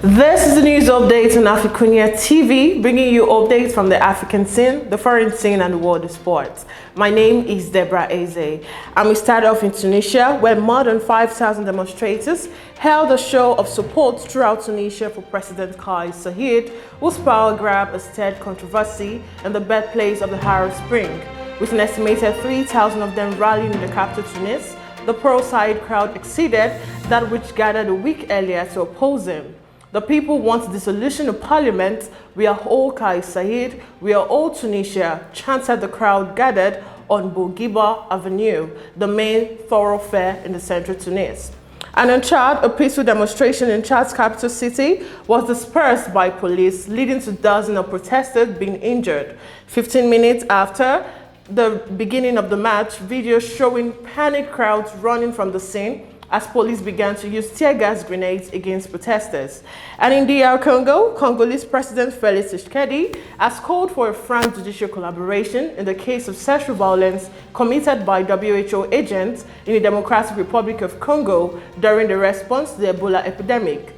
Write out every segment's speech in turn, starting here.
This is the news update on AFRICUNIA TV, bringing you updates from the African scene, the foreign scene, and the world of sports. My name is Deborah Ezeh, and we start off in Tunisia, where more than 5,000 demonstrators held a show of support throughout Tunisia for President Kais Saied, whose power grab has stirred controversy in the birthplace of the Arab Spring. With an estimated 3,000 of them rallying in the capital Tunis, the pro-Saied crowd exceeded that which gathered a week earlier to oppose him. The people want dissolution of parliament. We are all Kais Saied, we are all Tunisia, chanted the crowd gathered on Bourguiba Avenue, the main thoroughfare in the central Tunis. And in Chad, a peaceful demonstration in Chad's capital city was dispersed by police, leading to dozens of protesters being injured. 15 minutes after the beginning of the march, videos showing panicked crowds running from the scene as police began to use tear gas grenades against protesters. And in DR Congo, Congolese President Félix Tshisekedi has called for a frank judicial collaboration in the case of sexual violence committed by WHO agents in the Democratic Republic of Congo during the response to the Ebola epidemic.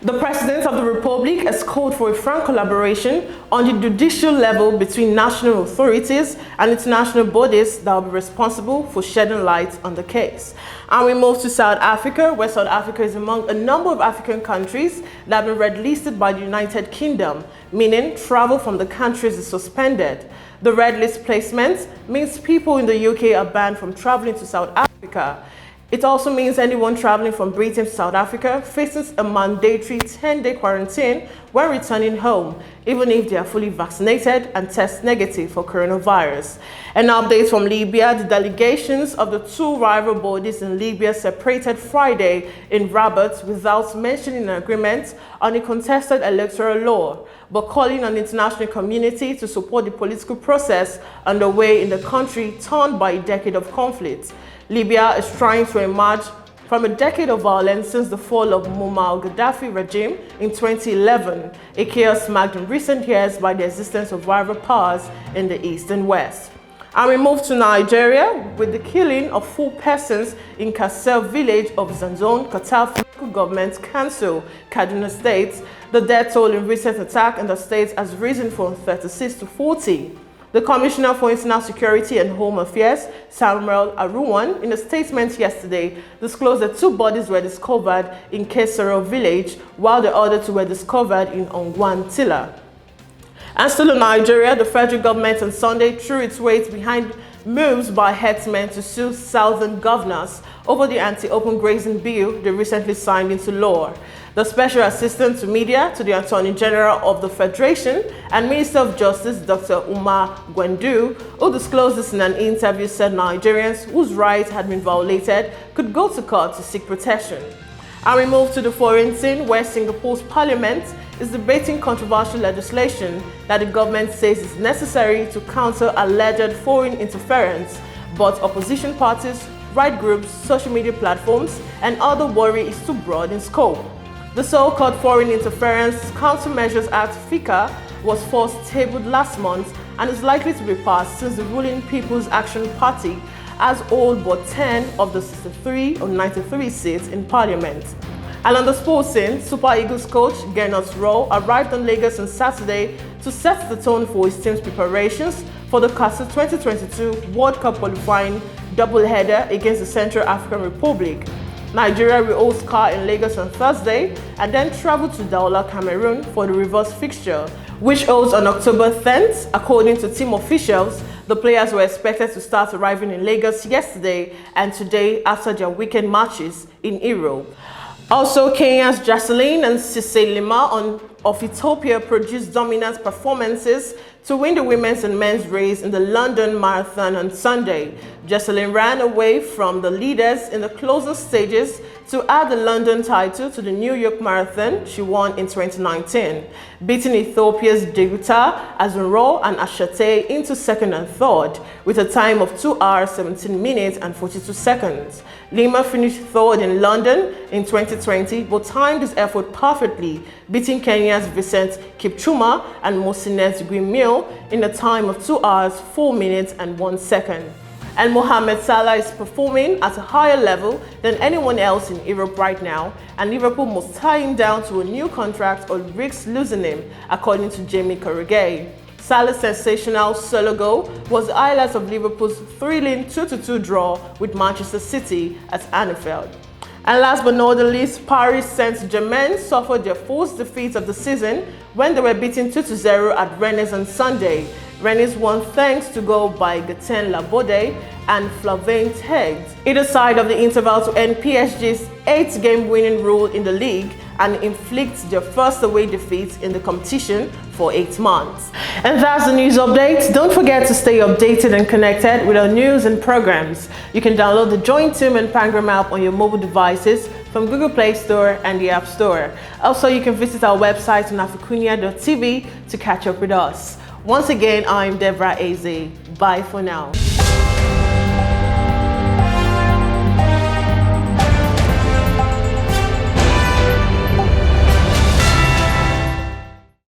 The President of the Republic has called for a frank collaboration on the judicial level between national authorities and international bodies that will be responsible for shedding light on the case. And we move to South Africa, where South Africa is among a number of African countries that have been red-listed by the United Kingdom, meaning travel from the countries is suspended. The red list placement means people in the UK are banned from traveling to South Africa. It also means anyone traveling from Britain to South Africa faces a mandatory 10-day quarantine when returning home, even if they are fully vaccinated and test negative for coronavirus. An update from Libya: the delegations of the two rival bodies in Libya separated Friday in Rabat without mentioning an agreement on a contested electoral law, but calling on the international community to support the political process underway in the country torn by a decade of conflict. Libya is trying to emerge from a decade of violence since the fall of Muammar Gaddafi regime in 2011, a chaos marked in recent years by the existence of rival powers in the east and west. And we move to Nigeria with the killing of 4 persons in Kasel village of Zanzon, Qatar Local Government Council, Kaduna State. The death toll in recent attack in the state has risen from 36 to 40. The Commissioner for Internal Security and Home Affairs, Samuel Aruwan, in a statement yesterday, disclosed that 2 bodies were discovered in Kesero village, while the other 2 were discovered in Ongwan Tilla. And still in Nigeria, the federal government on Sunday threw its weight behind moves by headsmen to sue southern governors over the anti-open grazing bill they recently signed into law. The Special Assistant to Media to the Attorney General of the Federation and Minister of Justice, Dr. Umar Gwendu, who disclosed this in an interview, said Nigerians whose rights had been violated could go to court to seek protection. And we move to the foreign scene, where Singapore's parliament is debating controversial legislation that the government says is necessary to counter alleged foreign interference, but opposition parties, right groups, social media platforms, and other worry is too broad in scope. The so-called Foreign Interference Countermeasures Act (FICA) was first tabled last month and is likely to be passed since the ruling People's Action Party has all but 10 of the 63 or 93 seats in Parliament. And on the sports scene, Super Eagles coach Gernot Rohr arrived on Lagos on Saturday to set the tone for his team's preparations for the Qatar 2022 World Cup qualifying doubleheader against the Central African Republic. Nigeria will host CAR in Lagos on Thursday and then travel to Douala, Cameroon for the reverse fixture, which holds on October 10th. According to team officials, the players were expected to start arriving in Lagos yesterday and today after their weekend matches in Europe. Also, Kenya's Jocelyn and Cissé Lima of Ethiopia produced dominant performances to win the women's and men's race in the London Marathon on Sunday. Jocelyn ran away from the leaders in the closing stages to add the London title to the New York Marathon she won in 2019, beating Ethiopia's Deborah Azunro and Ashate into second and third with a time of 2 hours, 17 minutes and 42 seconds. Lima finished third in London in 2020, but timed his effort perfectly, beating Kenya's Vincent Kipchumba and Mosinet Gwimil in a time of 2 hours, 4 minutes and 1 second. And Mohamed Salah is performing at a higher level than anyone else in Europe right now, and Liverpool must tie him down to a new contract or risks losing him, according to Jepkosgei. Salah's sensational solo goal was the highlight of Liverpool's thrilling 2-2 draw with Manchester City at Anfield. And last but not the least, Paris Saint-Germain suffered their fourth defeat of the season when they were beaten 2-0 at Rennes on Sunday. Rennes won thanks to goal by Gaten Laborde and Flavien Tegs. Either side of the interval to end PSG's 8-game winning rule in the league and inflict their first away defeat in the competition for 8 months. And that's the news update. Don't forget to stay updated and connected with our news and programs. You can download the Join Team and Pangram app on your mobile devices from Google Play Store and the App Store. Also, you can visit our website on AFRICUNIA TV to catch up with us. Once again, I'm Deborah Ezeh. Bye for now.